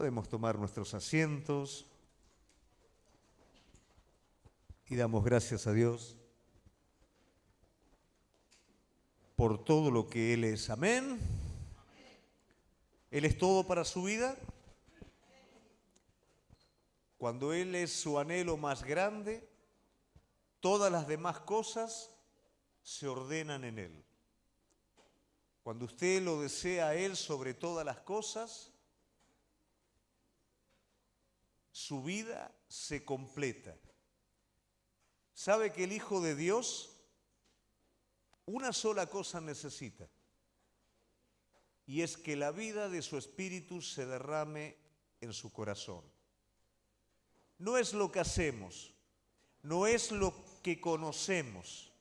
Podemos tomar nuestros asientos y damos gracias a Dios por todo lo que Él es. Amén. Él es todo para su vida. Cuando Él es su anhelo más grande, todas las demás cosas se ordenan en Él. Cuando usted lo desea a Él sobre todas las cosas, su vida se completa. ¿Sabe que el Hijo de Dios una sola cosa necesita? Y es que la vida de su espíritu se derrame en su corazón. No es lo que hacemos, no es lo que conocemos,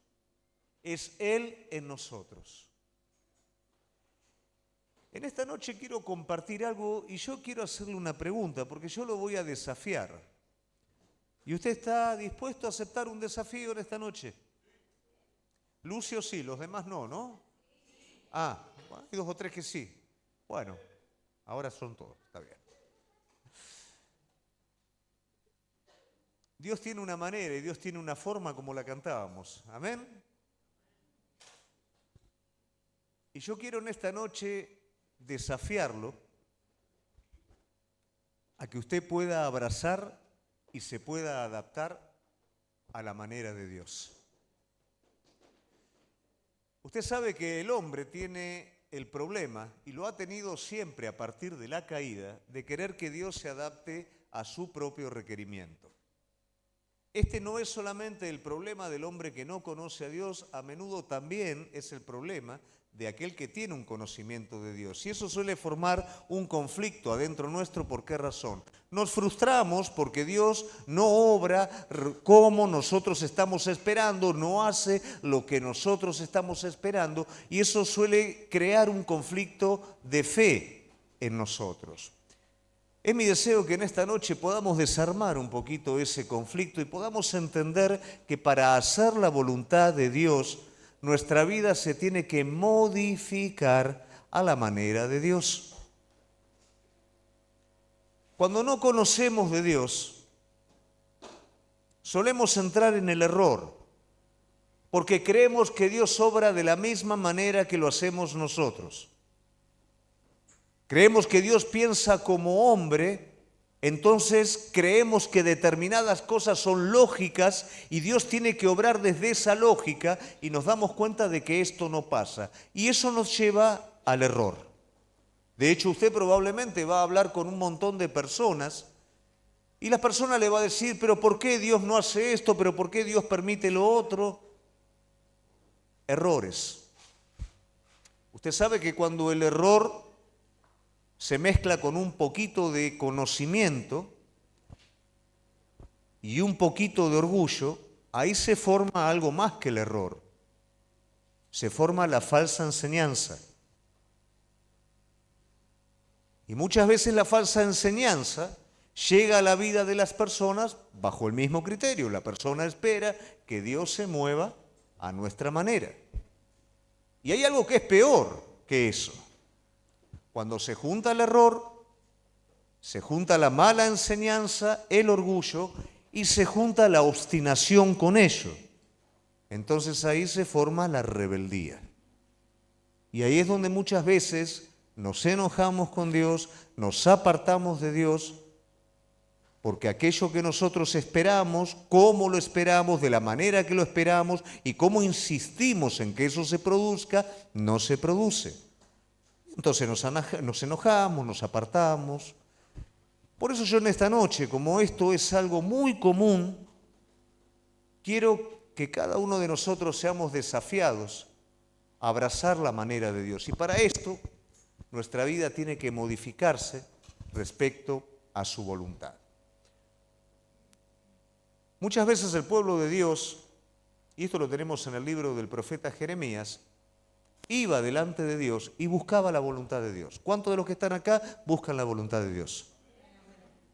es Él en nosotros. En esta noche quiero compartir algo y yo quiero hacerle una pregunta porque yo lo voy a desafiar. ¿Y usted está dispuesto a aceptar un desafío en esta noche? Lucio sí, los demás no, ¿no? Ah, bueno, hay 2 o 3 que sí. Bueno, ahora son todos, está bien. Dios tiene una manera y Dios tiene una forma como la cantábamos. Amén. Y yo quiero en esta noche desafiarlo a que usted pueda abrazar y se pueda adaptar a la manera de Dios. Usted sabe que el hombre tiene el problema, y lo ha tenido siempre a partir de la caída, de querer que Dios se adapte a su propio requerimiento. Este no es solamente el problema del hombre que no conoce a Dios, a menudo también es el problema de aquel que tiene un conocimiento de Dios. Y eso suele formar un conflicto adentro nuestro. ¿Por qué razón? Nos frustramos porque Dios no obra como nosotros estamos esperando, no hace lo que nosotros estamos esperando, y eso suele crear un conflicto de fe en nosotros. Es mi deseo que en esta noche podamos desarmar un poquito ese conflicto y podamos entender que para hacer la voluntad de Dios, nuestra vida se tiene que modificar a la manera de Dios. Cuando no conocemos de Dios, solemos entrar en el error, porque creemos que Dios obra de la misma manera que lo hacemos nosotros. Creemos que Dios piensa como hombre, entonces creemos que determinadas cosas son lógicas y Dios tiene que obrar desde esa lógica, y nos damos cuenta de que esto no pasa. Y eso nos lleva al error. De hecho, usted probablemente va a hablar con un montón de personas y la persona le va a decir, pero ¿por qué Dios no hace esto? ¿Pero por qué Dios permite lo otro? Errores. Usted sabe que cuando el error se mezcla con un poquito de conocimiento y un poquito de orgullo, ahí se forma algo más que el error. Se forma la falsa enseñanza. Y muchas veces la falsa enseñanza llega a la vida de las personas bajo el mismo criterio. La persona espera que Dios se mueva a nuestra manera. Y hay algo que es peor que eso. Cuando se junta el error, se junta la mala enseñanza, el orgullo, y se junta la obstinación con ello. Entonces ahí se forma la rebeldía. Y ahí es donde muchas veces nos enojamos con Dios, nos apartamos de Dios, porque aquello que nosotros esperamos, cómo lo esperamos, de la manera que lo esperamos y cómo insistimos en que eso se produzca, no se produce. Entonces nos enojamos, nos apartamos. Por eso yo en esta noche, como esto es algo muy común, quiero que cada uno de nosotros seamos desafiados a abrazar la manera de Dios. Y para esto, nuestra vida tiene que modificarse respecto a su voluntad. Muchas veces el pueblo de Dios, y esto lo tenemos en el libro del profeta Jeremías, iba delante de Dios y buscaba la voluntad de Dios. ¿Cuántos de los que están acá buscan la voluntad de Dios?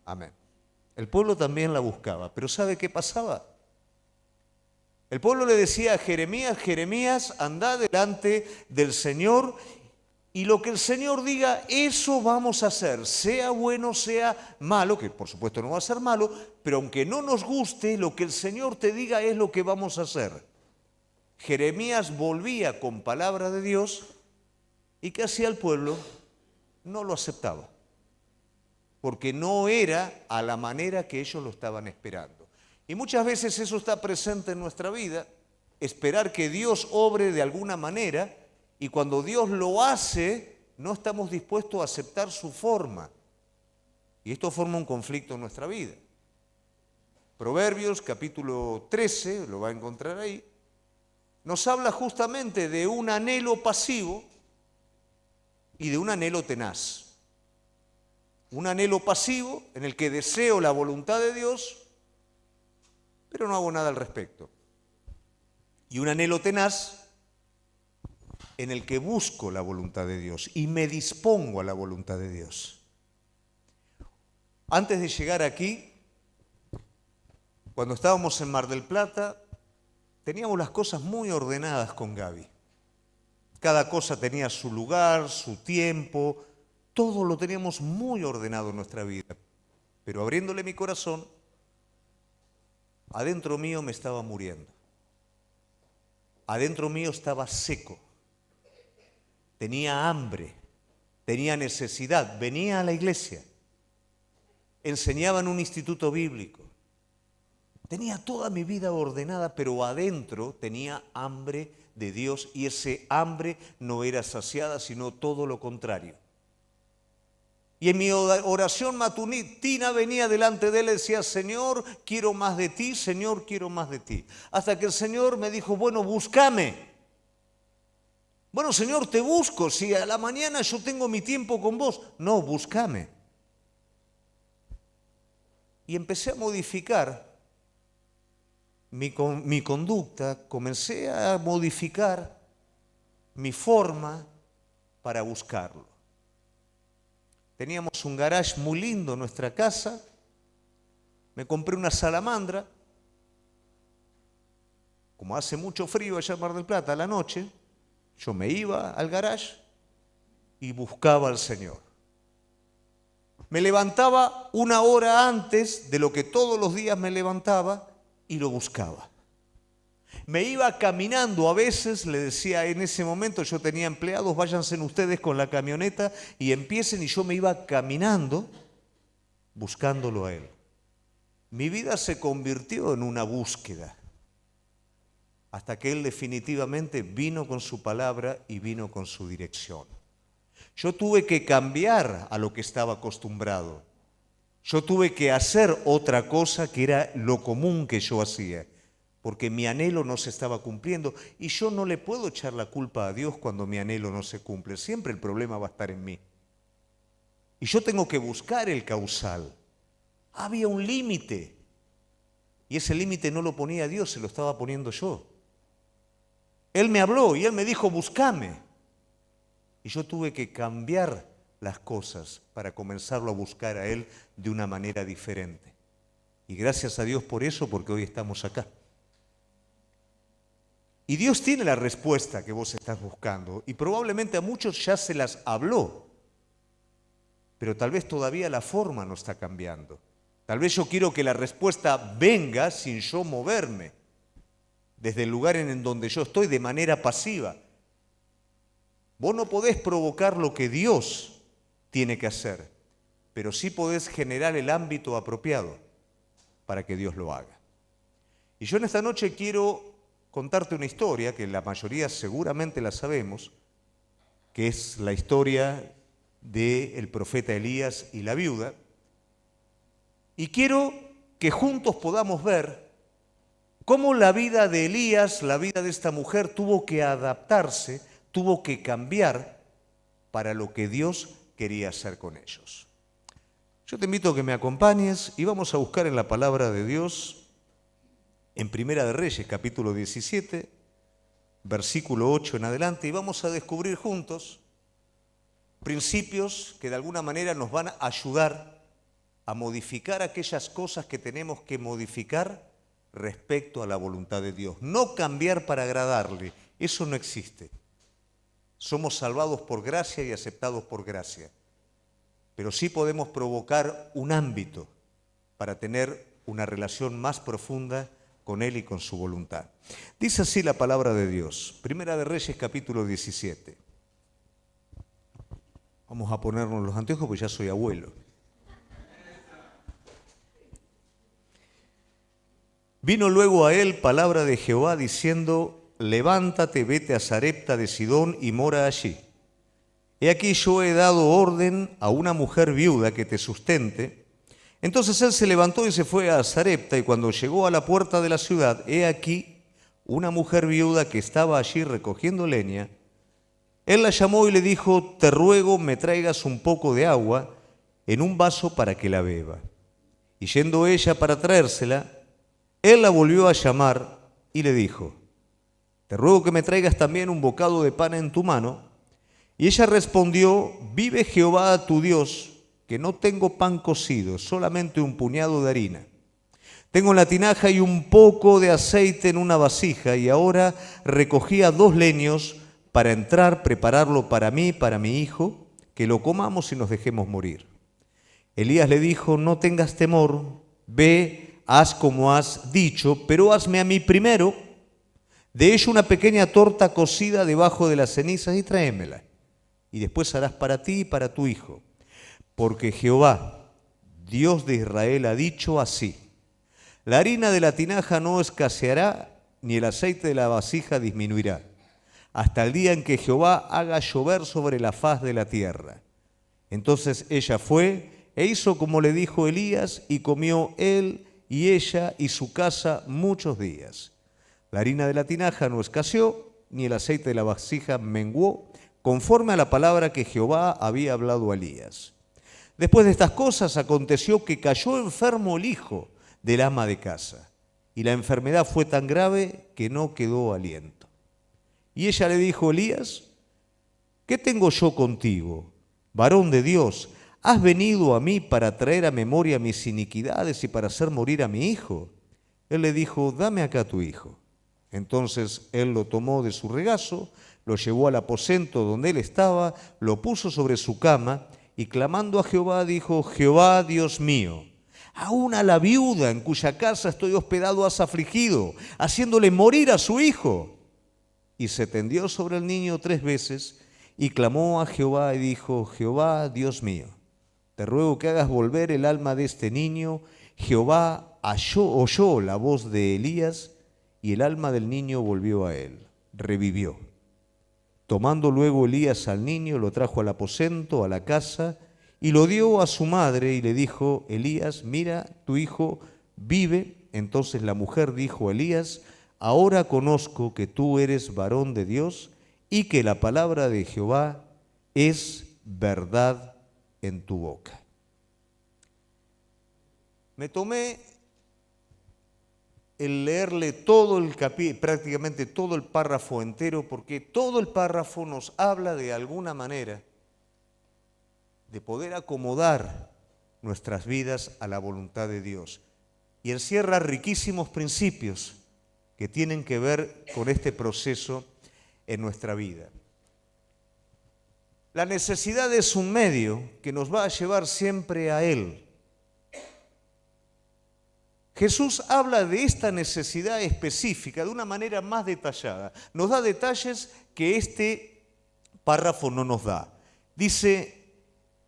Amén. El pueblo también la buscaba, pero ¿sabe qué pasaba? El pueblo le decía a Jeremías, Jeremías, anda delante del Señor Y lo que el Señor diga, eso vamos a hacer, sea bueno, sea malo, que por supuesto no va a ser malo, pero aunque no nos guste, lo que el Señor te diga es lo que vamos a hacer. Jeremías volvía con palabra de Dios y ¿qué hacía el pueblo? No lo aceptaba, porque no era a la manera que ellos lo estaban esperando. Y muchas veces eso está presente en nuestra vida, esperar que Dios obre de alguna manera, y cuando Dios lo hace, no estamos dispuestos a aceptar su forma. Y esto forma un conflicto en nuestra vida. Proverbios capítulo 13, lo va a encontrar ahí, nos habla justamente de un anhelo pasivo y de un anhelo tenaz. Un anhelo pasivo en el que deseo la voluntad de Dios, pero no hago nada al respecto. Y un anhelo tenaz en el que busco la voluntad de Dios y me dispongo a la voluntad de Dios. Antes de llegar aquí, cuando estábamos en Mar del Plata, teníamos las cosas muy ordenadas con Gaby. Cada cosa tenía su lugar, su tiempo, todo lo teníamos muy ordenado en nuestra vida. Pero abriéndole mi corazón, adentro mío me estaba muriendo. Adentro mío estaba seco. Tenía hambre, tenía necesidad, venía a la iglesia, enseñaba en un instituto bíblico, tenía toda mi vida ordenada, pero adentro tenía hambre de Dios y ese hambre no era saciada, sino todo lo contrario. Y en mi oración matutina venía delante de él y decía, Señor, quiero más de ti, Señor, quiero más de ti. Hasta que el Señor me dijo, bueno, búscame. Bueno, Señor, te busco, si a la mañana yo tengo mi tiempo con vos. No, búscame. Y empecé a modificar mi conducta, comencé a modificar mi forma para buscarlo. Teníamos un garage muy lindo en nuestra casa, me compré una salamandra, como hace mucho frío allá en Mar del Plata a la noche, yo me iba al garage y buscaba al Señor. Me levantaba una hora antes de lo que todos los días me levantaba y lo buscaba. Me iba caminando, a veces le decía en ese momento, yo tenía empleados, váyanse ustedes con la camioneta y empiecen, y yo me iba caminando buscándolo a Él. Mi vida se convirtió en una búsqueda, hasta que Él definitivamente vino con su palabra y vino con su dirección. Yo tuve que cambiar a lo que estaba acostumbrado. Yo tuve que hacer otra cosa que era lo común que yo hacía, porque mi anhelo no se estaba cumpliendo. Y yo no le puedo echar la culpa a Dios cuando mi anhelo no se cumple. Siempre el problema va a estar en mí. Y yo tengo que buscar el causal. Había un límite. Y ese límite no lo ponía Dios, se lo estaba poniendo yo. Él me habló y Él me dijo, búscame. Y yo tuve que cambiar las cosas para comenzarlo a buscar a Él de una manera diferente. Y gracias a Dios por eso, porque hoy estamos acá. Y Dios tiene la respuesta que vos estás buscando. Y probablemente a muchos ya se las habló. Pero tal vez todavía la forma no está cambiando. Tal vez yo quiero que la respuesta venga sin yo moverme, desde el lugar en donde yo estoy, de manera pasiva. Vos no podés provocar lo que Dios tiene que hacer, pero sí podés generar el ámbito apropiado para que Dios lo haga. Y yo en esta noche quiero contarte una historia que la mayoría seguramente la sabemos, que es la historia del profeta Elías y la viuda. Y quiero que juntos podamos ver cómo la vida de Elías, la vida de esta mujer, tuvo que adaptarse, tuvo que cambiar para lo que Dios quería hacer con ellos. Yo te invito a que me acompañes y vamos a buscar en la palabra de Dios, en Primera de Reyes, capítulo 17, versículo 8 en adelante, y vamos a descubrir juntos principios que de alguna manera nos van a ayudar a modificar aquellas cosas que tenemos que modificar respecto a la voluntad de Dios. No cambiar para agradarle, eso no existe. Somos salvados por gracia y aceptados por gracia. Pero sí podemos provocar un ámbito para tener una relación más profunda con Él y con su voluntad. Dice así la palabra de Dios. Primera de Reyes, capítulo 17. Vamos a ponernos los anteojos porque ya soy abuelo. Vino luego a él palabra de Jehová diciendo: levántate, vete a Sarepta de Sidón y mora allí. He aquí yo he dado orden a una mujer viuda que te sustente. Entonces él se levantó y se fue a Sarepta, y cuando llegó a la puerta de la ciudad, he aquí una mujer viuda que estaba allí recogiendo leña. Él la llamó y le dijo: te ruego me traigas un poco de agua en un vaso para que la beba. Y yendo ella para traérsela, él la volvió a llamar y le dijo: te ruego que me traigas también un bocado de pan en tu mano. Y ella respondió: vive Jehová tu Dios, que no tengo pan cocido, solamente un puñado de harina. Tengo en la tinaja y un poco de aceite en una vasija, y ahora recogía 2 leños para entrar, prepararlo para mí, para mi hijo, que lo comamos y nos dejemos morir. Elías le dijo: no tengas temor, ve, haz como has dicho, pero hazme a mí primero de ello una pequeña torta cocida debajo de las cenizas y tráemela. Y después harás para ti y para tu hijo. Porque Jehová, Dios de Israel, ha dicho así: la harina de la tinaja no escaseará, ni el aceite de la vasija disminuirá, hasta el día en que Jehová haga llover sobre la faz de la tierra. Entonces ella fue e hizo como le dijo Elías, y comió él y ella y su casa muchos días. La harina de la tinaja no escaseó, ni el aceite de la vasija menguó, conforme a la palabra que Jehová había hablado a Elías. Después de estas cosas aconteció que cayó enfermo el hijo del ama de casa, y la enfermedad fue tan grave que no quedó aliento. Y ella le dijo a Elías: ¿qué tengo yo contigo, varón de Dios? ¿Has venido a mí para traer a memoria mis iniquidades y para hacer morir a mi hijo? Él le dijo: dame acá tu hijo. Entonces él lo tomó de su regazo, lo llevó al aposento donde él estaba, lo puso sobre su cama, y clamando a Jehová dijo: Jehová, Dios mío, aún a la viuda en cuya casa estoy hospedado has afligido, haciéndole morir a su hijo. Y se tendió sobre el niño 3 veces y clamó a Jehová y dijo: Jehová, Dios mío, te ruego que hagas volver el alma de este niño. Jehová oyó la voz de Elías, y el alma del niño volvió a él, revivió. Tomando luego Elías al niño, lo trajo al aposento, a la casa, y lo dio a su madre, y le dijo: Elías, mira, tu hijo vive. Entonces la mujer dijo a Elías: ahora conozco que tú eres varón de Dios, y que la palabra de Jehová es verdad en tu boca. Me tomé el leerle todo el capítulo, prácticamente todo el párrafo entero, porque todo el párrafo nos habla de alguna manera de poder acomodar nuestras vidas a la voluntad de Dios. Y encierra riquísimos principios que tienen que ver con este proceso en nuestra vida. La necesidad es un medio que nos va a llevar siempre a Él. Jesús habla de esta necesidad específica de una manera más detallada. Nos da detalles que este párrafo no nos da. Dice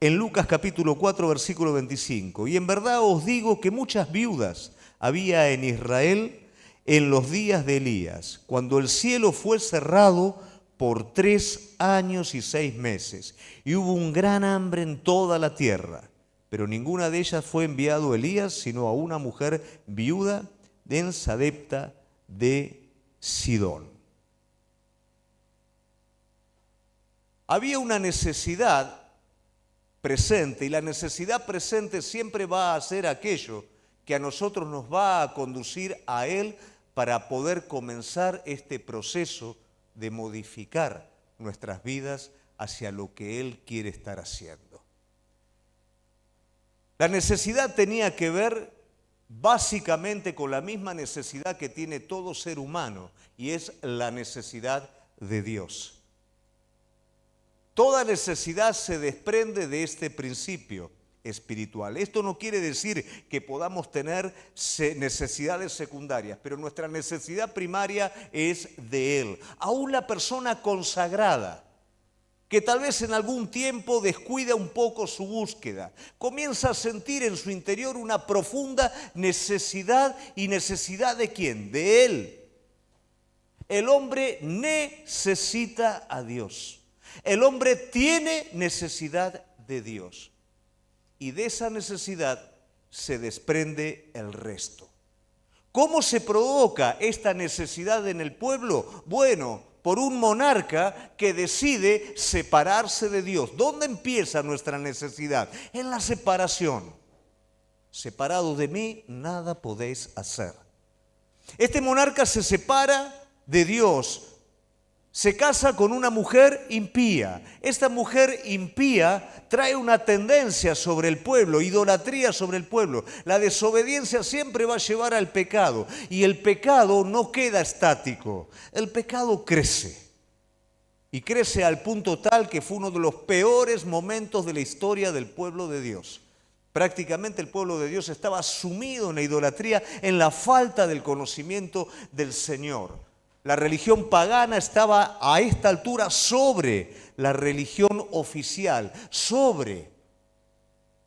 en Lucas capítulo 4, versículo 25: y en verdad os digo que muchas viudas había en Israel en los días de Elías, cuando el cielo fue cerrado por 3 años y 6 meses, y hubo un gran hambre en toda la tierra. Pero ninguna de ellas fue enviado Elías, sino a una mujer viuda en Sarepta de Sidón. Había una necesidad presente, y la necesidad presente siempre va a ser aquello que a nosotros nos va a conducir a Él para poder comenzar este proceso de modificar nuestras vidas hacia lo que Él quiere estar haciendo. La necesidad tenía que ver básicamente con la misma necesidad que tiene todo ser humano, y es la necesidad de Dios. Toda necesidad se desprende de este principio espiritual. Esto no quiere decir que podamos tener necesidades secundarias, pero nuestra necesidad primaria es de Él. Aún la persona consagrada, que tal vez en algún tiempo descuida un poco su búsqueda, comienza a sentir en su interior una profunda necesidad. ¿Y necesidad de quién? De Él. El hombre necesita a Dios. El hombre tiene necesidad de Dios. Y de esa necesidad se desprende el resto. ¿Cómo se provoca esta necesidad en el pueblo? Bueno, por un monarca que decide separarse de Dios. ¿Dónde empieza nuestra necesidad? En la separación. Separado de mí, nada podéis hacer. Este monarca se separa de Dios. Se casa con una mujer impía. Esta mujer impía trae una tendencia sobre el pueblo, idolatría sobre el pueblo. La desobediencia siempre va a llevar al pecado. Y el pecado no queda estático. El pecado crece. Y crece al punto tal que fue uno de los peores momentos de la historia del pueblo de Dios. Prácticamente el pueblo de Dios estaba sumido en la idolatría, en la falta del conocimiento del Señor. La religión pagana estaba a esta altura sobre la religión oficial, sobre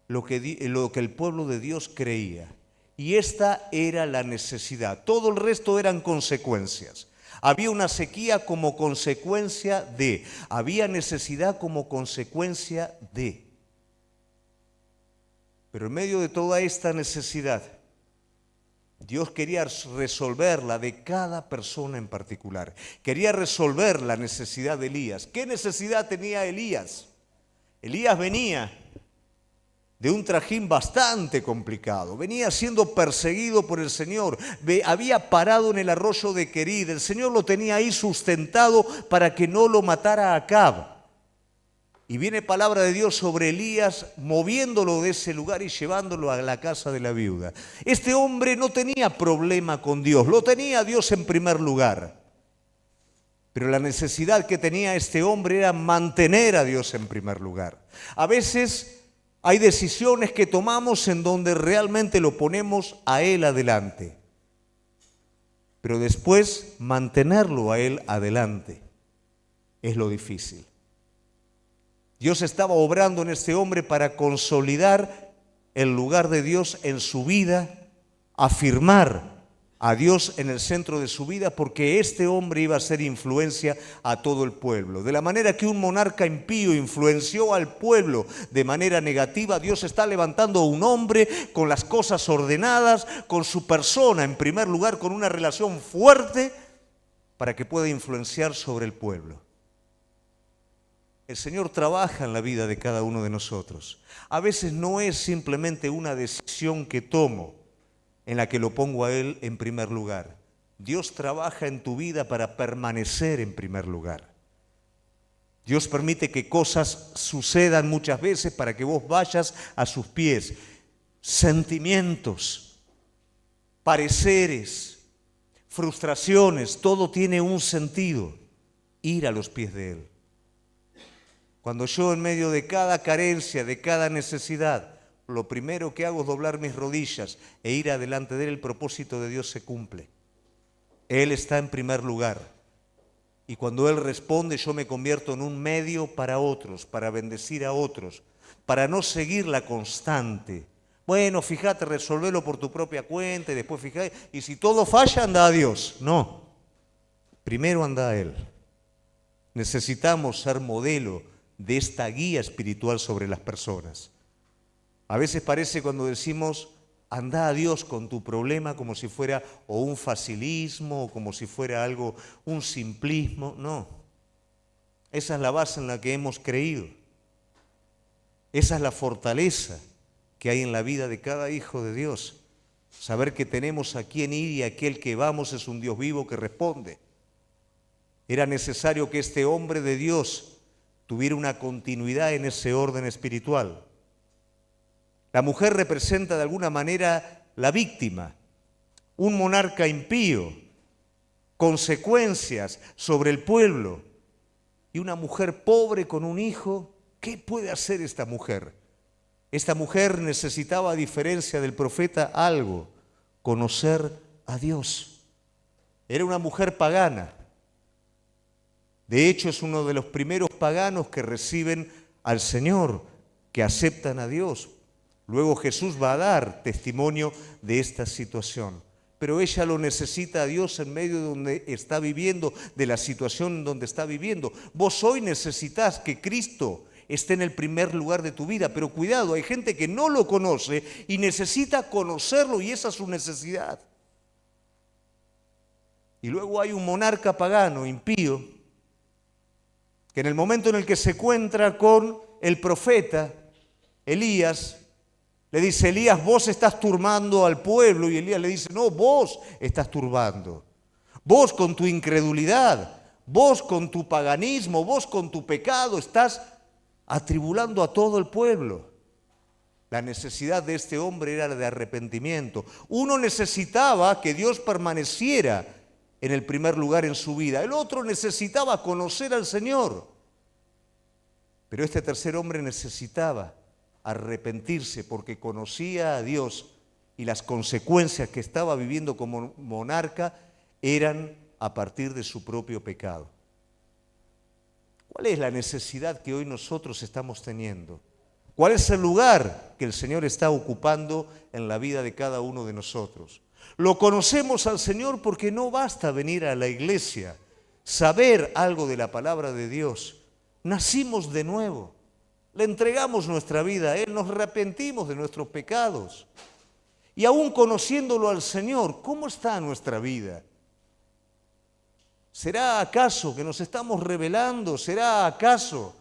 lo que el pueblo de Dios creía. Y esta era la necesidad. Todo el resto eran consecuencias. Había una sequía como consecuencia de, había necesidad como consecuencia de. Pero en medio de toda esta necesidad, Dios quería resolver de cada persona en particular. Quería resolver la necesidad de Elías. ¿Qué necesidad tenía Elías? Elías venía de un trajín bastante complicado. Venía siendo perseguido por el Señor. Había parado en el arroyo de Querid. El Señor lo tenía ahí sustentado para que no lo matara Acab. Y viene palabra de Dios sobre Elías, moviéndolo de ese lugar y llevándolo a la casa de la viuda. Este hombre no tenía problema con Dios, lo tenía Dios en primer lugar. Pero la necesidad que tenía este hombre era mantener a Dios en primer lugar. A veces hay decisiones que tomamos en donde realmente lo ponemos a Él adelante. Pero después mantenerlo a Él adelante es lo difícil. Dios estaba obrando en este hombre para consolidar el lugar de Dios en su vida, afirmar a Dios en el centro de su vida, porque este hombre iba a ser influencia a todo el pueblo. De la manera que un monarca impío influenció al pueblo de manera negativa, Dios está levantando a un hombre con las cosas ordenadas, con su persona en primer lugar, con una relación fuerte, para que pueda influenciar sobre el pueblo. El Señor trabaja en la vida de cada uno de nosotros. A veces no es simplemente una decisión que tomo en la que lo pongo a Él en primer lugar. Dios trabaja en tu vida para permanecer en primer lugar. Dios permite que cosas sucedan muchas veces para que vos vayas a sus pies. Sentimientos, pareceres, frustraciones, todo tiene un sentido. Ir a los pies de Él. Cuando yo en medio de cada carencia, de cada necesidad, lo primero que hago es doblar mis rodillas e ir adelante de Él, el propósito de Dios se cumple. Él está en primer lugar. Y cuando Él responde, yo me convierto en un medio para otros, para bendecir a otros, para no seguir la constante. Bueno, fíjate, resolvelo por tu propia cuenta y después fíjate. Y si todo falla, anda a Dios. No, primero anda a Él. Necesitamos ser modelo de esta guía espiritual sobre las personas. A veces parece cuando decimos anda a Dios con tu problema como si fuera o un facilismo o como si fuera algo, un simplismo. No, esa es la base en la que hemos creído. Esa es la fortaleza que hay en la vida de cada hijo de Dios. Saber que tenemos a quien ir y aquel que vamos es un Dios vivo que responde. Era necesario que este hombre de Dios tuviera una continuidad en ese orden espiritual. La mujer representa de alguna manera la víctima, un monarca impío, consecuencias sobre el pueblo. y una mujer pobre con un hijo. ¿Qué puede hacer esta mujer? Esta mujer necesitaba, a diferencia del profeta, algo: conocer a Dios. Era una mujer pagana. De hecho, es uno de los primeros paganos que reciben al Señor, que aceptan a Dios. Luego Jesús va a dar testimonio de esta situación. Pero ella lo necesita a Dios en medio de donde está viviendo, de la situación en donde está viviendo. Vos hoy necesitas que Cristo esté en el primer lugar de tu vida, pero cuidado, hay gente que no lo conoce y necesita conocerlo, y esa es su necesidad. Y luego hay un monarca pagano, impío, que en el momento en el que se encuentra con el profeta Elías, le dice: Elías, vos estás turbando al pueblo. Y Elías le dice: no, vos estás turbando. Vos con tu incredulidad, vos con tu paganismo, vos con tu pecado estás atribulando a todo el pueblo. La necesidad de este hombre era de arrepentimiento. Uno necesitaba que Dios permaneciera en el primer lugar en su vida. El otro necesitaba conocer al Señor. Pero este tercer hombre necesitaba arrepentirse porque conocía a Dios, y las consecuencias que estaba viviendo como monarca eran a partir de su propio pecado. ¿Cuál es la necesidad que hoy nosotros estamos teniendo? ¿Cuál es el lugar que el Señor está ocupando en la vida de cada uno de nosotros? Lo conocemos al Señor porque no basta venir a la iglesia, saber algo de la palabra de Dios. Nacimos de nuevo, le entregamos nuestra vida a Él, nos arrepentimos de nuestros pecados. Y aún conociéndolo al Señor, ¿cómo está nuestra vida? ¿Será acaso que nos estamos rebelando? ¿Será acaso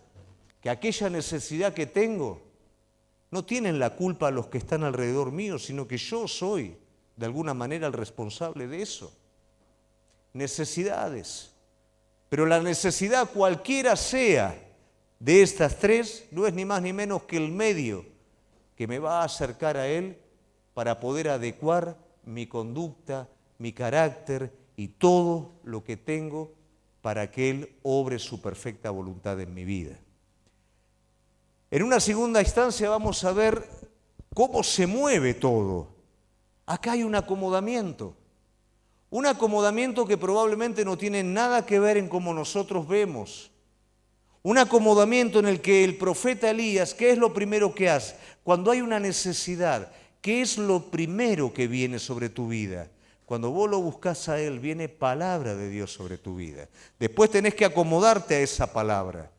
que aquella necesidad que tengo no tienen la culpa los que están alrededor mío, sino que yo soy de alguna manera el responsable de eso? Necesidades. Pero la necesidad, cualquiera sea de estas tres, no es ni más ni menos que el medio que me va a acercar a Él para poder adecuar mi conducta, mi carácter y todo lo que tengo para que Él obre su perfecta voluntad en mi vida. En una segunda instancia vamos a ver cómo se mueve todo. Acá hay un acomodamiento que probablemente no tiene nada que ver en cómo nosotros vemos. Un acomodamiento en el que el profeta Elías, ¿qué es lo primero que hace? Cuando hay una necesidad, ¿qué es lo primero que viene sobre tu vida? Cuando vos lo buscás a Él, viene palabra de Dios sobre tu vida. Después tenés que acomodarte a esa palabra.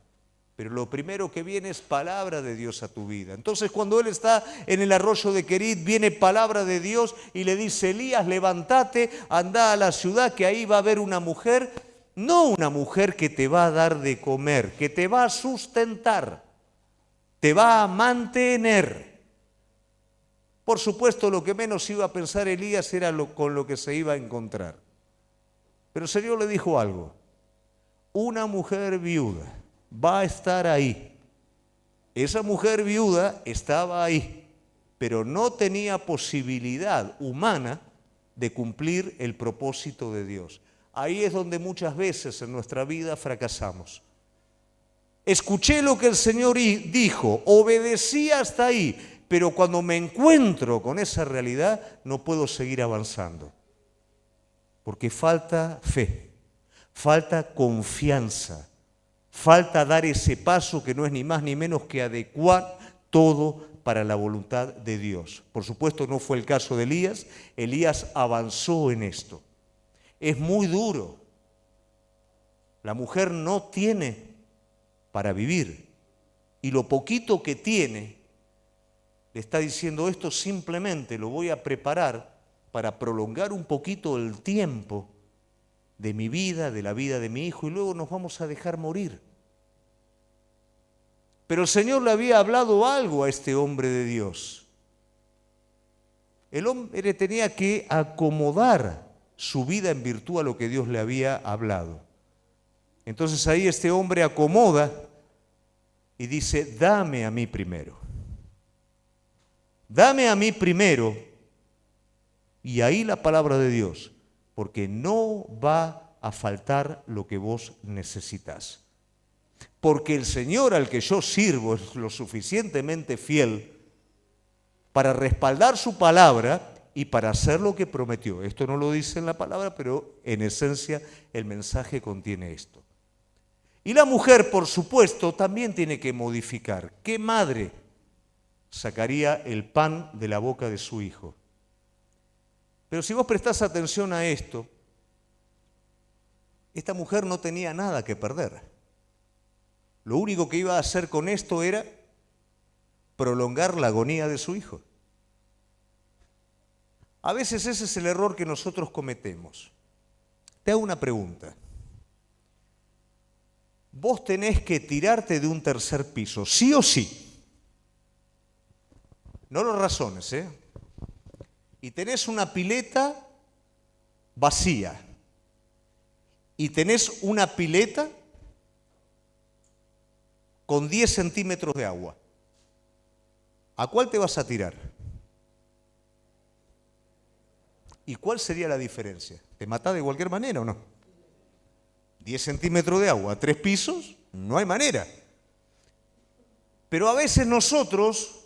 Pero lo primero que viene es palabra de Dios a tu vida. Entonces, cuando él está en el arroyo de Querit, viene palabra de Dios y le dice: Elías, levántate, anda a la ciudad, que ahí va a haber una mujer, no una mujer que te va a dar de comer, que te va a sustentar, te va a mantener. Por supuesto, lo que menos iba a pensar Elías era con lo que se iba a encontrar. Pero el Señor le dijo algo: una mujer viuda va a estar ahí. Esa mujer viuda estaba ahí, pero no tenía posibilidad humana de cumplir el propósito de Dios. Ahí es donde muchas veces en nuestra vida fracasamos. Escuché lo que el Señor dijo, obedecí hasta ahí, pero cuando me encuentro con esa realidad no puedo seguir avanzando. Porque falta fe, falta confianza, falta dar ese paso que no es ni más ni menos que adecuar todo para la voluntad de Dios. Por supuesto, no fue el caso de Elías. Elías avanzó en esto. Es muy duro. La mujer no tiene para vivir. Y lo poquito que tiene, le está diciendo: esto simplemente lo voy a preparar para prolongar un poquito el tiempo de mi vida, de la vida de mi hijo, y luego nos vamos a dejar morir. Pero el Señor le había hablado algo a este hombre de Dios. El hombre tenía que acomodar su vida en virtud a lo que Dios le había hablado. Entonces ahí este hombre acomoda y dice: dame a mí primero. Dame a mí primero. Y ahí la palabra de Dios, porque no va a faltar lo que vos necesitas. porque el Señor al que yo sirvo es lo suficientemente fiel para respaldar su palabra y para hacer lo que prometió. Esto no lo dice en la palabra, pero en esencia el mensaje contiene esto. Y la mujer, por supuesto, también tiene que modificar. ¿Qué madre sacaría el pan de la boca de su hijo? Pero si vos prestás atención a esto, esta mujer no tenía nada que perder. Lo único que iba a hacer con esto era prolongar la agonía de su hijo. A veces ese es el error que nosotros cometemos. Te hago una pregunta. Vos tenés que tirarte de un tercer piso, sí o sí. No lo razones, ¿eh? Y tenés una pileta vacía. Y tenés una pileta con 10 centímetros de agua. ¿A cuál te vas a tirar? ¿Y cuál sería la diferencia? ¿Te matás de cualquier manera o no? 10 centímetros de agua, 3 pisos, no hay manera. Pero a veces nosotros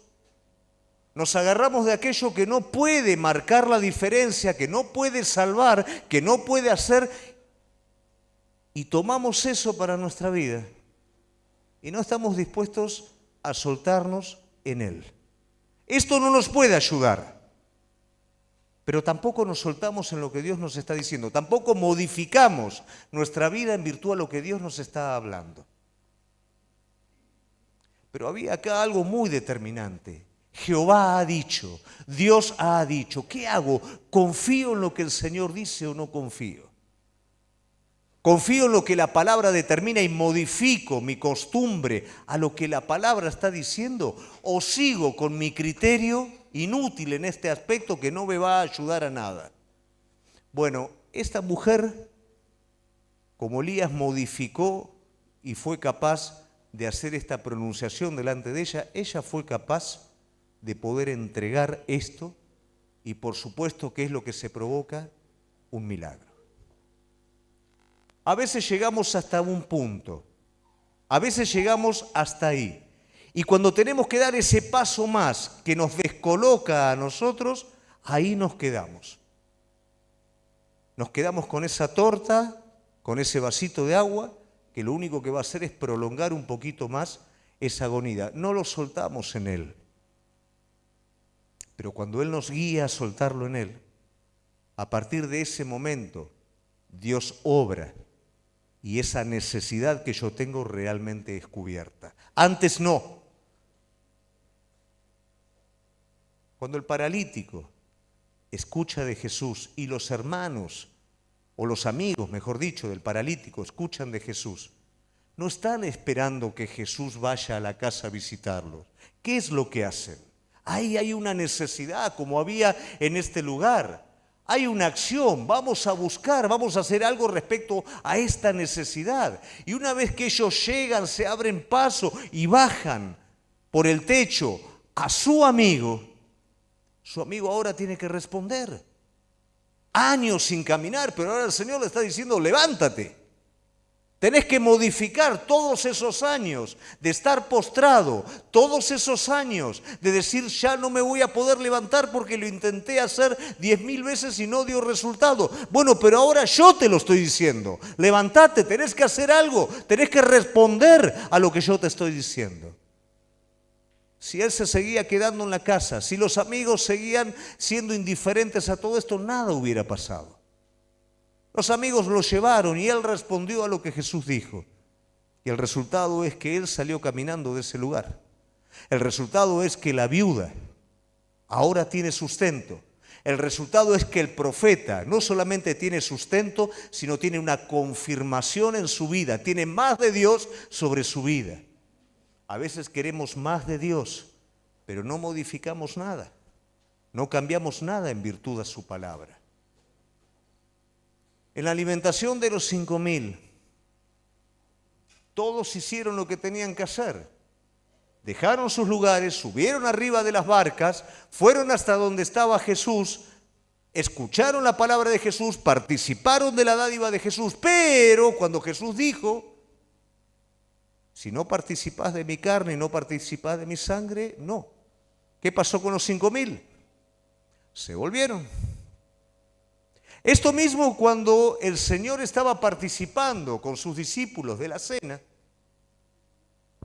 nos agarramos de aquello que no puede marcar la diferencia, que no puede salvar, que no puede hacer, y tomamos eso para nuestra vida. Y no estamos dispuestos a soltarnos en Él. Esto no nos puede ayudar. Pero tampoco nos soltamos en lo que Dios nos está diciendo. Tampoco modificamos nuestra vida en virtud a lo que Dios nos está hablando. Pero había acá algo muy determinante. Jehová ha dicho, Dios ha dicho. ¿Qué hago? ¿Confío en lo que el Señor dice o no confío? ¿Confío en lo que la palabra determina y modifico mi costumbre a lo que la palabra está diciendo? ¿O sigo con mi criterio inútil en este aspecto que no me va a ayudar a nada? Bueno, esta mujer, como Elías modificó y fue capaz de hacer esta pronunciación delante de ella fue capaz de poder entregar esto y por supuesto, ¿qué es lo que se provoca? Un milagro. A veces llegamos hasta un punto, a veces llegamos hasta ahí. Y cuando tenemos que dar ese paso más que nos descoloca a nosotros, ahí nos quedamos. Nos quedamos con esa torta, con ese vasito de agua, que lo único que va a hacer es prolongar un poquito más esa agonía. No lo soltamos en Él. Pero cuando Él nos guía a soltarlo en Él, a partir de ese momento, Dios obra. Y esa necesidad que yo tengo realmente es cubierta. Antes no. Cuando el paralítico escucha de Jesús y los hermanos, o los amigos, mejor dicho, del paralítico, escuchan de Jesús, no están esperando que Jesús vaya a la casa a visitarlos. ¿Qué es lo que hacen? Ahí hay una necesidad, como había en este lugar. Hay una acción, vamos a buscar, vamos a hacer algo respecto a esta necesidad. Y una vez que ellos llegan, se abren paso y bajan por el techo a su amigo ahora tiene que responder. Años sin caminar, pero ahora el Señor le está diciendo, levántate. Tenés que modificar todos esos años de estar postrado, todos esos años de decir ya no me voy a poder levantar porque lo intenté hacer 10.000 veces y no dio resultado. Bueno, pero ahora yo te lo estoy diciendo. Levántate, tenés que hacer algo, tenés que responder a lo que yo te estoy diciendo. Si él se seguía quedando en la casa, si los amigos seguían siendo indiferentes a todo esto, nada hubiera pasado. Los amigos lo llevaron y él respondió a lo que Jesús dijo. Y el resultado es que él salió caminando de ese lugar. El resultado es que la viuda ahora tiene sustento. El resultado es que el profeta no solamente tiene sustento, sino tiene una confirmación en su vida. Tiene más de Dios sobre su vida. A veces queremos más de Dios, pero no modificamos nada. No cambiamos nada en virtud a su palabra. En la alimentación de los 5.000, todos hicieron lo que tenían que hacer. Dejaron sus lugares, subieron arriba de las barcas, fueron hasta donde estaba Jesús, escucharon la palabra de Jesús, participaron de la dádiva de Jesús, pero cuando Jesús dijo, Si no participás de mi carne y no participás de mi sangre, no. ¿Qué pasó con los 5.000? Se volvieron. Esto mismo cuando el Señor estaba participando con sus discípulos de la cena,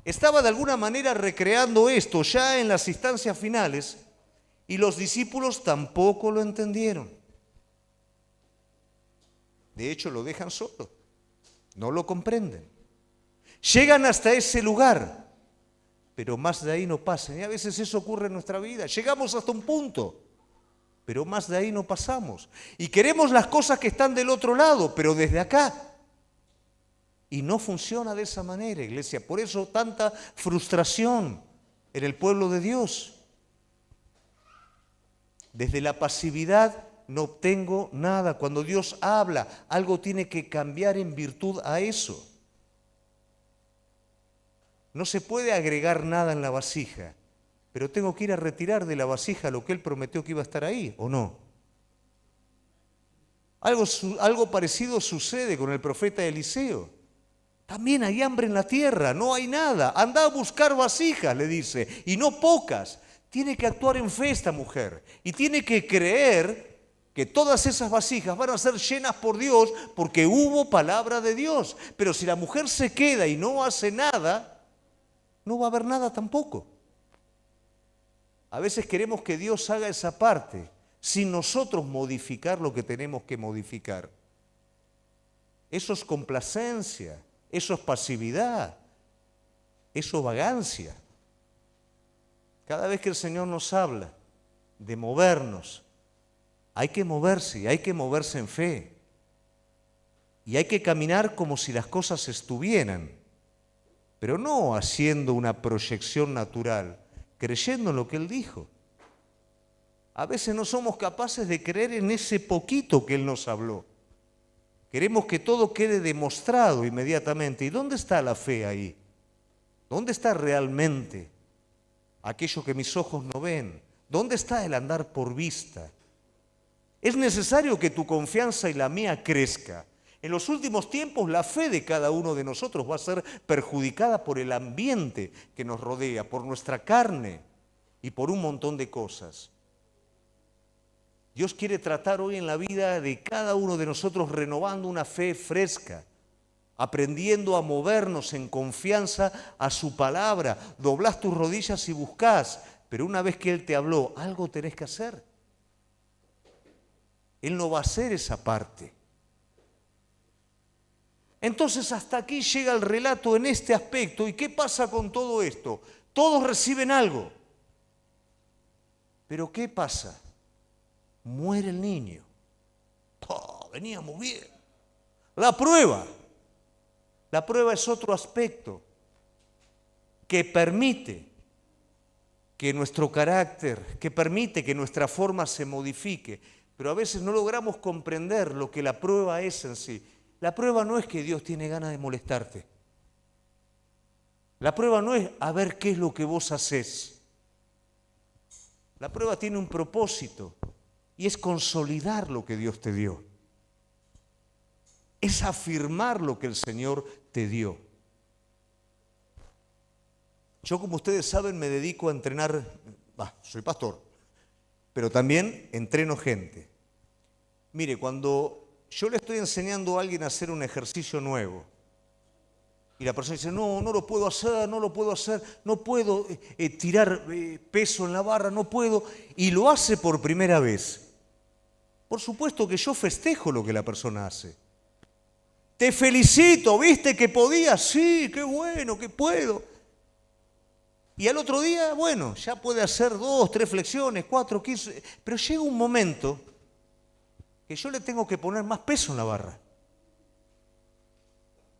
estaba de alguna manera recreando esto ya en las instancias finales y los discípulos tampoco lo entendieron. De hecho, lo dejan solo, no lo comprenden. Llegan hasta ese lugar, pero más de ahí no pasan. Y a veces eso ocurre en nuestra vida. Llegamos hasta un punto, pero más de ahí no pasamos. Y queremos las cosas que están del otro lado, pero desde acá. Y no funciona de esa manera, iglesia. Por eso tanta frustración en el pueblo de Dios. Desde la pasividad no obtengo nada. Cuando Dios habla, algo tiene que cambiar en virtud a eso. No se puede agregar nada en la vasija, pero tengo que ir a retirar de la vasija lo que Él prometió que iba a estar ahí, ¿o no? Algo parecido sucede con el profeta Eliseo. También hay hambre en la tierra, no hay nada. Anda a buscar vasijas, le dice, y no pocas. Tiene que actuar en fe esta mujer y tiene que creer que todas esas vasijas van a ser llenas por Dios porque hubo palabra de Dios. Pero si la mujer se queda y no hace nada, no va a haber nada tampoco. A veces queremos que Dios haga esa parte sin nosotros modificar lo que tenemos que modificar. Eso es complacencia, eso es pasividad, eso es vagancia. Cada vez que el Señor nos habla de movernos, hay que moverse y hay que moverse en fe. Y hay que caminar como si las cosas estuvieran, pero no haciendo una proyección natural, creyendo en lo que Él dijo. A veces no somos capaces de creer en ese poquito que Él nos habló. Queremos que todo quede demostrado inmediatamente. ¿Y dónde está la fe ahí? ¿Dónde está realmente aquello que mis ojos no ven? ¿Dónde está el andar por vista? Es necesario que tu confianza y la mía crezca. En los últimos tiempos la fe de cada uno de nosotros va a ser perjudicada por el ambiente que nos rodea, por nuestra carne y por un montón de cosas. Dios quiere tratar hoy en la vida de cada uno de nosotros renovando una fe fresca, aprendiendo a movernos en confianza a su palabra. Doblás tus rodillas y buscás, pero una vez que Él te habló, algo tenés que hacer. Él no va a hacer esa parte. Entonces hasta aquí llega el relato en este aspecto. ¿Y qué pasa con todo esto? Todos reciben algo. Pero ¿qué pasa? Muere el niño. Oh, veníamos bien. La prueba es otro aspecto que permite que nuestro carácter, que permite que nuestra forma se modifique. Pero a veces no logramos comprender lo que la prueba es en sí. La prueba no es que Dios tiene ganas de molestarte. La prueba no es a ver qué es lo que vos hacés. La prueba tiene un propósito y es consolidar lo que Dios te dio. Es afirmar lo que el Señor te dio. Yo, como ustedes saben, me dedico a entrenar, soy pastor, pero también entreno gente. Mire, cuando yo le estoy enseñando a alguien a hacer un ejercicio nuevo y la persona dice, no lo puedo hacer, no puedo tirar peso en la barra, no puedo, y lo hace por primera vez. Por supuesto que yo festejo lo que la persona hace. Te felicito, ¿viste que podías? Sí, qué bueno, que puedo. Y al otro día, bueno, ya puede hacer 2, 3 flexiones, 4, 15, pero llega un momento que yo le tengo que poner más peso en la barra.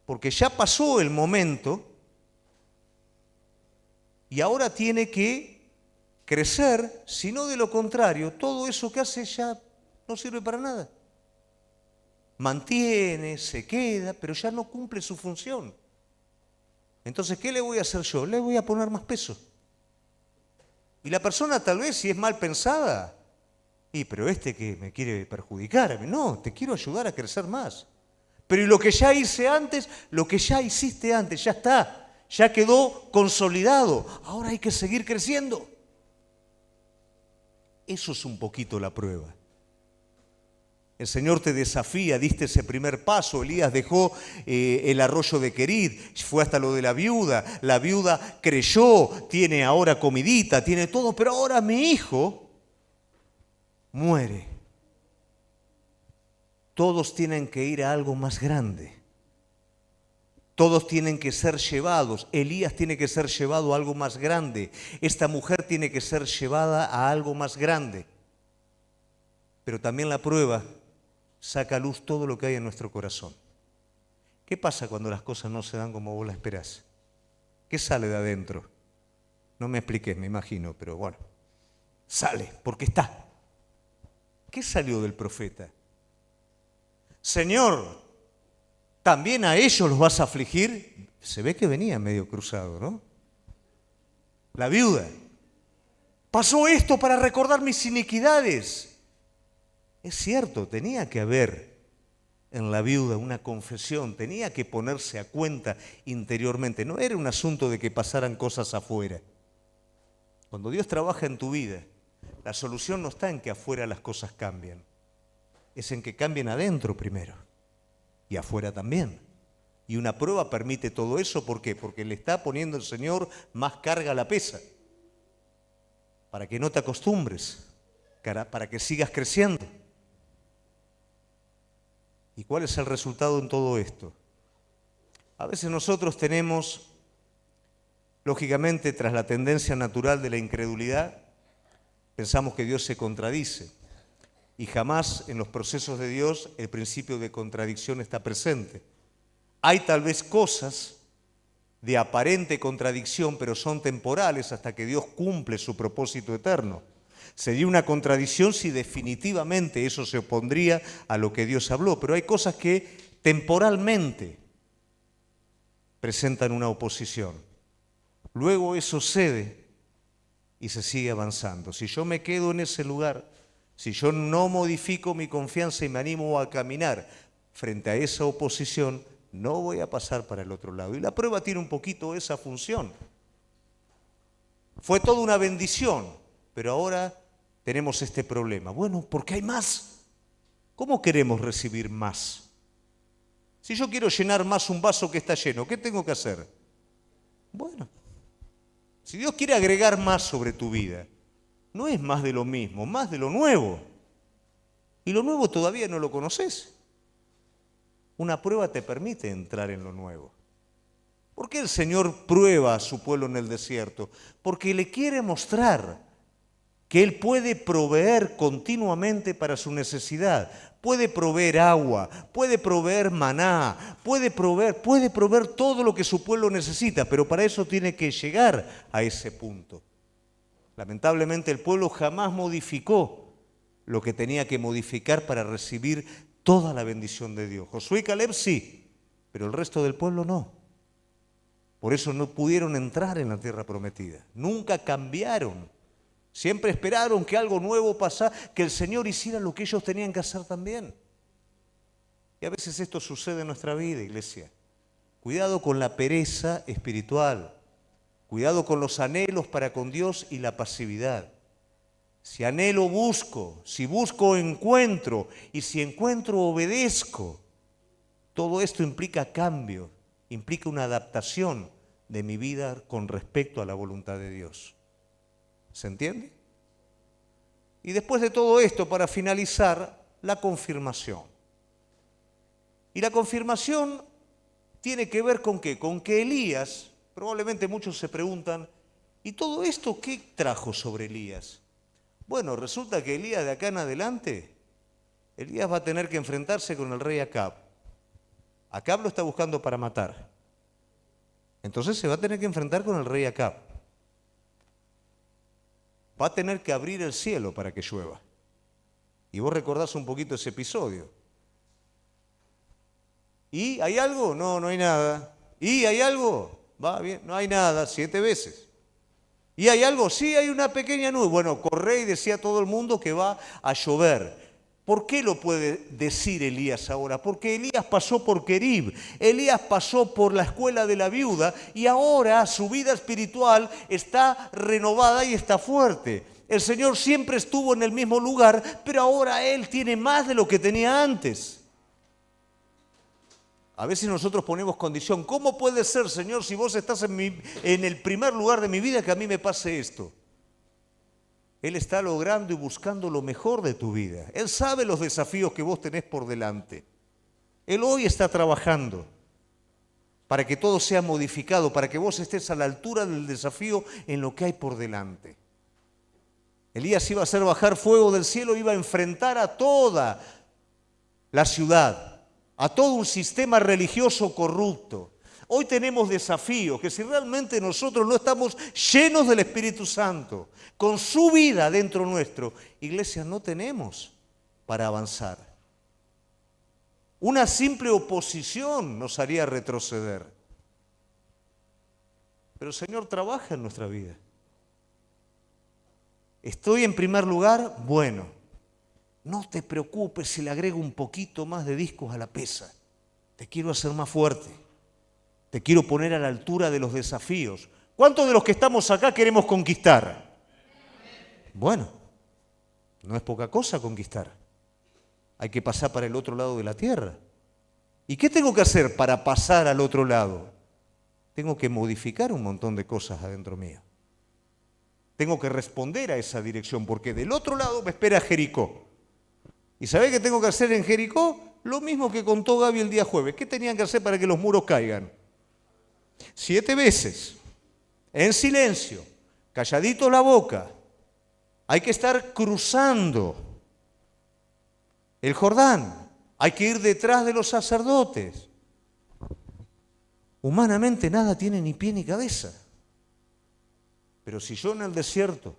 Porque ya pasó el momento y ahora tiene que crecer, si no de lo contrario, todo eso que hace ya no sirve para nada. Mantiene, se queda, pero ya no cumple su función. Entonces, ¿qué le voy a hacer yo? Le voy a poner más peso. Y la persona tal vez, si es mal pensada, pero que me quiere perjudicar a mí. No, te quiero ayudar a crecer más. Pero y lo que ya hice antes, lo que ya hiciste antes, ya está. ya quedó consolidado, ahora hay que seguir creciendo. Eso es un poquito la prueba. El Señor te desafía, diste ese primer paso, Elías dejó el arroyo de Querid, fue hasta lo de la viuda creyó, tiene ahora comidita, tiene todo, pero ahora mi hijo muere. Todos tienen que ir a algo más grande. Todos tienen que ser llevados. Elías tiene que ser llevado a algo más grande. Esta mujer tiene que ser llevada a algo más grande. Pero también la prueba saca a luz todo lo que hay en nuestro corazón. ¿Qué pasa cuando las cosas no se dan como vos las esperás? ¿Qué sale de adentro? No me expliques, me imagino, pero bueno, sale, porque está. ¿Qué salió del profeta? Señor, ¿también a ellos los vas a afligir? Se ve que venía medio cruzado, ¿no? La viuda. Pasó esto para recordar mis iniquidades. Es cierto, tenía que haber en la viuda una confesión, tenía que ponerse a cuenta interiormente. No era un asunto de que pasaran cosas afuera. Cuando Dios trabaja en tu vida, la solución no está en que afuera las cosas cambien, es en que cambien adentro primero y afuera también. Y una prueba permite todo eso, ¿por qué? Porque le está poniendo el Señor más carga a la pesa, para que no te acostumbres, para que sigas creciendo. ¿Y cuál es el resultado en todo esto? A veces nosotros tenemos, lógicamente, tras la tendencia natural de la incredulidad, pensamos que Dios se contradice. Y jamás en los procesos de Dios el principio de contradicción está presente. Hay tal vez cosas de aparente contradicción, pero son temporales hasta que Dios cumple su propósito eterno. Sería una contradicción si definitivamente eso se opondría a lo que Dios habló, pero hay cosas que temporalmente presentan una oposición. Luego eso cede y se sigue avanzando. Si yo me quedo en ese lugar, si yo no modifico mi confianza y me animo a caminar frente a esa oposición, no voy a pasar para el otro lado. Y la prueba tiene un poquito esa función. Fue toda una bendición, pero ahora tenemos este problema. Bueno, ¿por qué hay más? ¿Cómo queremos recibir más? Si yo quiero llenar más un vaso que está lleno, ¿qué tengo que hacer? Bueno, si Dios quiere agregar más sobre tu vida, no es más de lo mismo, más de lo nuevo. Y lo nuevo todavía no lo conoces. Una prueba te permite entrar en lo nuevo. ¿Por qué el Señor prueba a su pueblo en el desierto? Porque le quiere mostrar que Él puede proveer continuamente para su necesidad. Puede proveer agua, puede proveer maná, puede proveer todo lo que su pueblo necesita, pero para eso tiene que llegar a ese punto. Lamentablemente el pueblo jamás modificó lo que tenía que modificar para recibir toda la bendición de Dios. Josué y Caleb sí, pero el resto del pueblo no. Por eso no pudieron entrar en la tierra prometida. Nunca cambiaron. Siempre esperaron que algo nuevo pasara, que el Señor hiciera lo que ellos tenían que hacer también. Y a veces esto sucede en nuestra vida, iglesia. Cuidado con la pereza espiritual. Cuidado con los anhelos para con Dios y la pasividad. Si anhelo, busco. Si busco, encuentro. Y si encuentro, obedezco. Todo esto implica cambio, implica una adaptación de mi vida con respecto a la voluntad de Dios. ¿Se entiende? Y después de todo esto, para finalizar, la confirmación. Y la confirmación tiene que ver con ¿qué? Con que Elías, probablemente muchos se preguntan, ¿y todo esto qué trajo sobre Elías? Bueno, resulta que Elías de acá en adelante, Elías va a tener que enfrentarse con el rey Acab. Acab lo está buscando para matar. Entonces se va a tener que enfrentar con el rey Acab. Va a tener que abrir el cielo para que llueva. Y vos recordás un poquito ese episodio. ¿Y hay algo? No, no hay nada. ¿Y hay algo? Va bien, no hay nada, 7 veces. ¿Y hay algo? Sí, hay una pequeña nube. Bueno, corre y decía a todo el mundo que va a llover. ¿Por qué lo puede decir Elías ahora? Porque Elías pasó por Querib, Elías pasó por la escuela de la viuda y ahora su vida espiritual está renovada y está fuerte. El Señor siempre estuvo en el mismo lugar, pero ahora Él tiene más de lo que tenía antes. A veces nosotros ponemos condición, ¿cómo puede ser, Señor, si vos estás en el primer lugar de mi vida, que a mí me pase esto? Él está logrando y buscando lo mejor de tu vida. Él sabe los desafíos que vos tenés por delante. Él hoy está trabajando para que todo sea modificado, para que vos estés a la altura del desafío en lo que hay por delante. Elías iba a hacer bajar fuego del cielo, iba a enfrentar a toda la ciudad, a todo un sistema religioso corrupto. Hoy tenemos desafíos que si realmente nosotros no estamos llenos del Espíritu Santo, con su vida dentro nuestro, iglesia, no tenemos para avanzar. Una simple oposición nos haría retroceder. Pero el Señor trabaja en nuestra vida. ¿Estoy en primer lugar? Bueno, no te preocupes si le agrego un poquito más de discos a la pesa. Te quiero hacer más fuerte. Te quiero poner a la altura de los desafíos. ¿Cuántos de los que estamos acá queremos conquistar? Bueno, no es poca cosa conquistar. Hay que pasar para el otro lado de la tierra. ¿Y qué tengo que hacer para pasar al otro lado? Tengo que modificar un montón de cosas adentro mío. Tengo que responder a esa dirección, porque del otro lado me espera Jericó. ¿Y sabés qué tengo que hacer en Jericó? Lo mismo que contó Gaby el día jueves. ¿Qué tenían que hacer para que los muros caigan? 7 veces, en silencio, calladito la boca. Hay que estar cruzando el Jordán. Hay que ir detrás de los sacerdotes. Humanamente nada tiene ni pie ni cabeza. Pero si yo en el desierto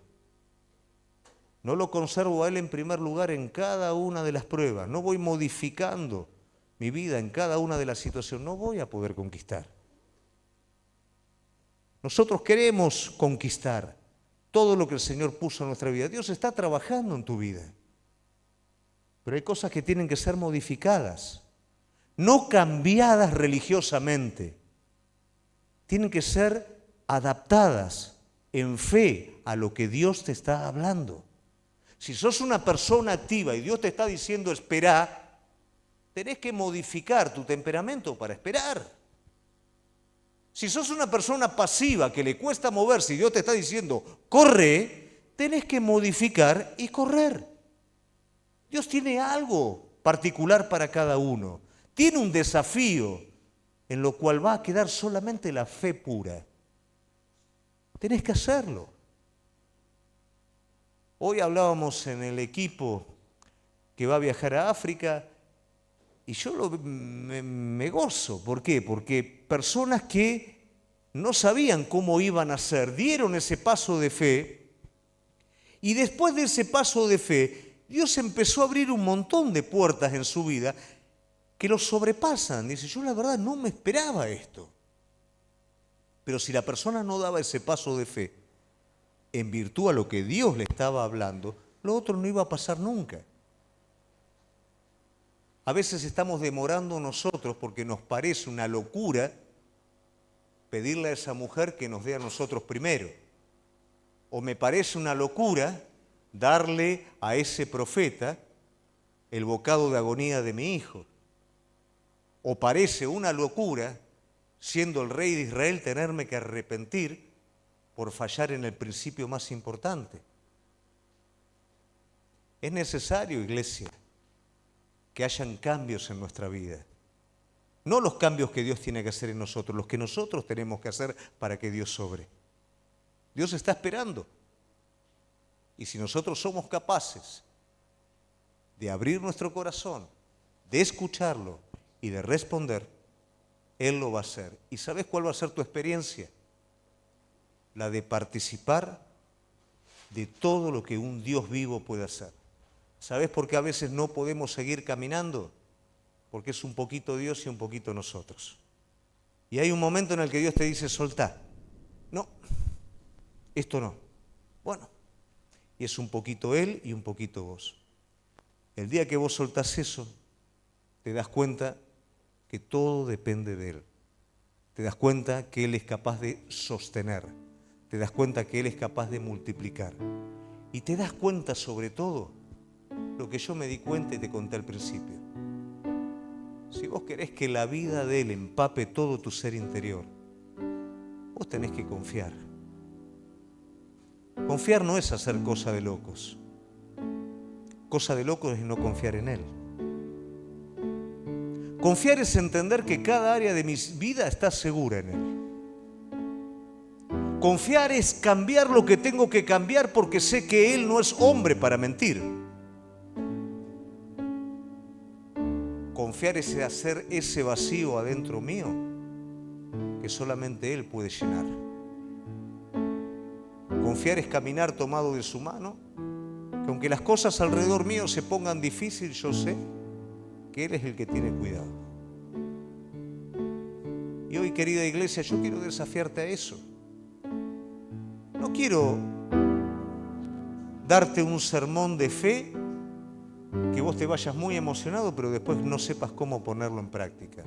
no lo conservo a Él en primer lugar en cada una de las pruebas, no voy modificando mi vida en cada una de las situaciones, no voy a poder conquistar. Nosotros queremos conquistar todo lo que el Señor puso en nuestra vida. Dios está trabajando en tu vida. Pero hay cosas que tienen que ser modificadas, no cambiadas religiosamente. Tienen que ser adaptadas en fe a lo que Dios te está hablando. Si sos una persona activa y Dios te está diciendo esperá, tenés que modificar tu temperamento para esperar. Si sos una persona pasiva que le cuesta moverse y Dios te está diciendo corre, tenés que modificar y correr. Dios tiene algo particular para cada uno. Tiene un desafío en lo cual va a quedar solamente la fe pura. Tenés que hacerlo. Hoy hablábamos en el equipo que va a viajar a África y yo me gozo. ¿Por qué? Porque personas que no sabían cómo iban a hacer, dieron ese paso de fe y después de ese paso de fe, Dios empezó a abrir un montón de puertas en su vida que los sobrepasan. Dice, yo la verdad no me esperaba esto. Pero si la persona no daba ese paso de fe, en virtud a lo que Dios le estaba hablando, lo otro no iba a pasar nunca. A veces estamos demorando nosotros porque nos parece una locura pedirle a esa mujer que nos dé a nosotros primero. O me parece una locura darle a ese profeta el bocado de agonía de mi hijo. O parece una locura, siendo el rey de Israel, tenerme que arrepentir por fallar en el principio más importante. Es necesario, iglesia, que hayan cambios en nuestra vida. No los cambios que Dios tiene que hacer en nosotros, los que nosotros tenemos que hacer para que Dios sobre. Dios está esperando. Y si nosotros somos capaces de abrir nuestro corazón, de escucharlo y de responder, Él lo va a hacer. ¿Y sabes cuál va a ser tu experiencia? La de participar de todo lo que un Dios vivo puede hacer. ¿Sabes por qué a veces no podemos seguir caminando? Porque es un poquito Dios y un poquito nosotros. Y hay un momento en el que Dios te dice, soltá. No, esto no. Bueno, y es un poquito Él y un poquito vos. El día que vos soltás eso, te das cuenta que todo depende de Él. Te das cuenta que Él es capaz de sostener. Te das cuenta que Él es capaz de multiplicar. Y te das cuenta sobre todo lo que yo me di cuenta y te conté al principio. Si vos querés que la vida de Él empape todo tu ser interior, vos tenés que confiar. Confiar no es hacer cosa de locos. Cosa de locos es no confiar en Él. Confiar es entender que cada área de mi vida está segura en Él. Confiar es cambiar lo que tengo que cambiar porque sé que Él no es hombre para mentir. Confiar es hacer ese vacío adentro mío que solamente Él puede llenar. Confiar es caminar tomado de su mano, que aunque las cosas alrededor mío se pongan difíciles, yo sé que Él es el que tiene cuidado. Y hoy, querida iglesia, yo quiero desafiarte a eso. No quiero darte un sermón de fe que vos te vayas muy emocionado, pero después no sepas cómo ponerlo en práctica.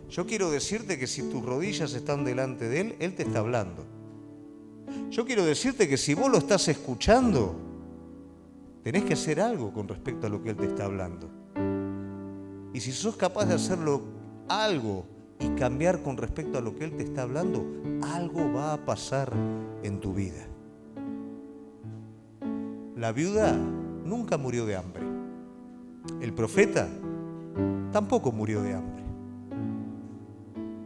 Yo quiero decirte que si tus rodillas están delante de Él, Él te está hablando. Yo quiero decirte que si vos lo estás escuchando, tenés que hacer algo con respecto a lo que Él te está hablando. Y si sos capaz de hacerlo algo y cambiar con respecto a lo que Él te está hablando, algo va a pasar en tu vida. La viuda nunca murió de hambre. El profeta tampoco murió de hambre.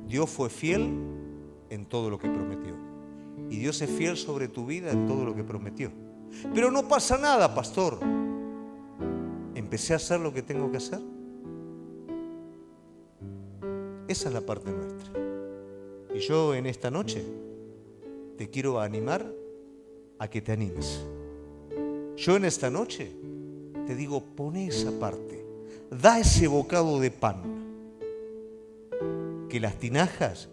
Dios fue fiel en todo lo que prometió. Y Dios es fiel sobre tu vida en todo lo que prometió. Pero no pasa nada, pastor. ¿Empecé a hacer lo que tengo que hacer? Esa es la parte nuestra. Y yo en esta noche te quiero animar a que te animes. Yo en esta noche te digo, poné esa parte, da ese bocado de pan, que las tinajas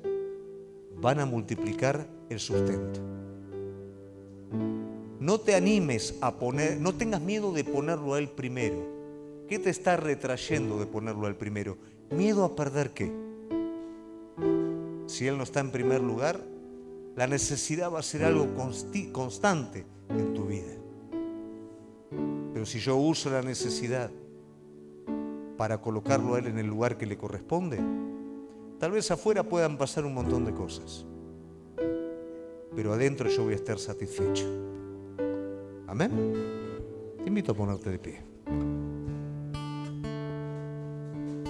van a multiplicar el sustento. No te animes a poner, no tengas miedo de ponerlo a Él primero. ¿Qué te está retrayendo de ponerlo a Él primero? ¿Miedo a perder qué? Si Él no está en primer lugar, la necesidad va a ser algo constante en tu vida. Pero si yo uso la necesidad para colocarlo a Él en el lugar que le corresponde, tal vez afuera puedan pasar un montón de cosas, pero adentro yo voy a estar satisfecho. Amén. Te invito a ponerte de pie.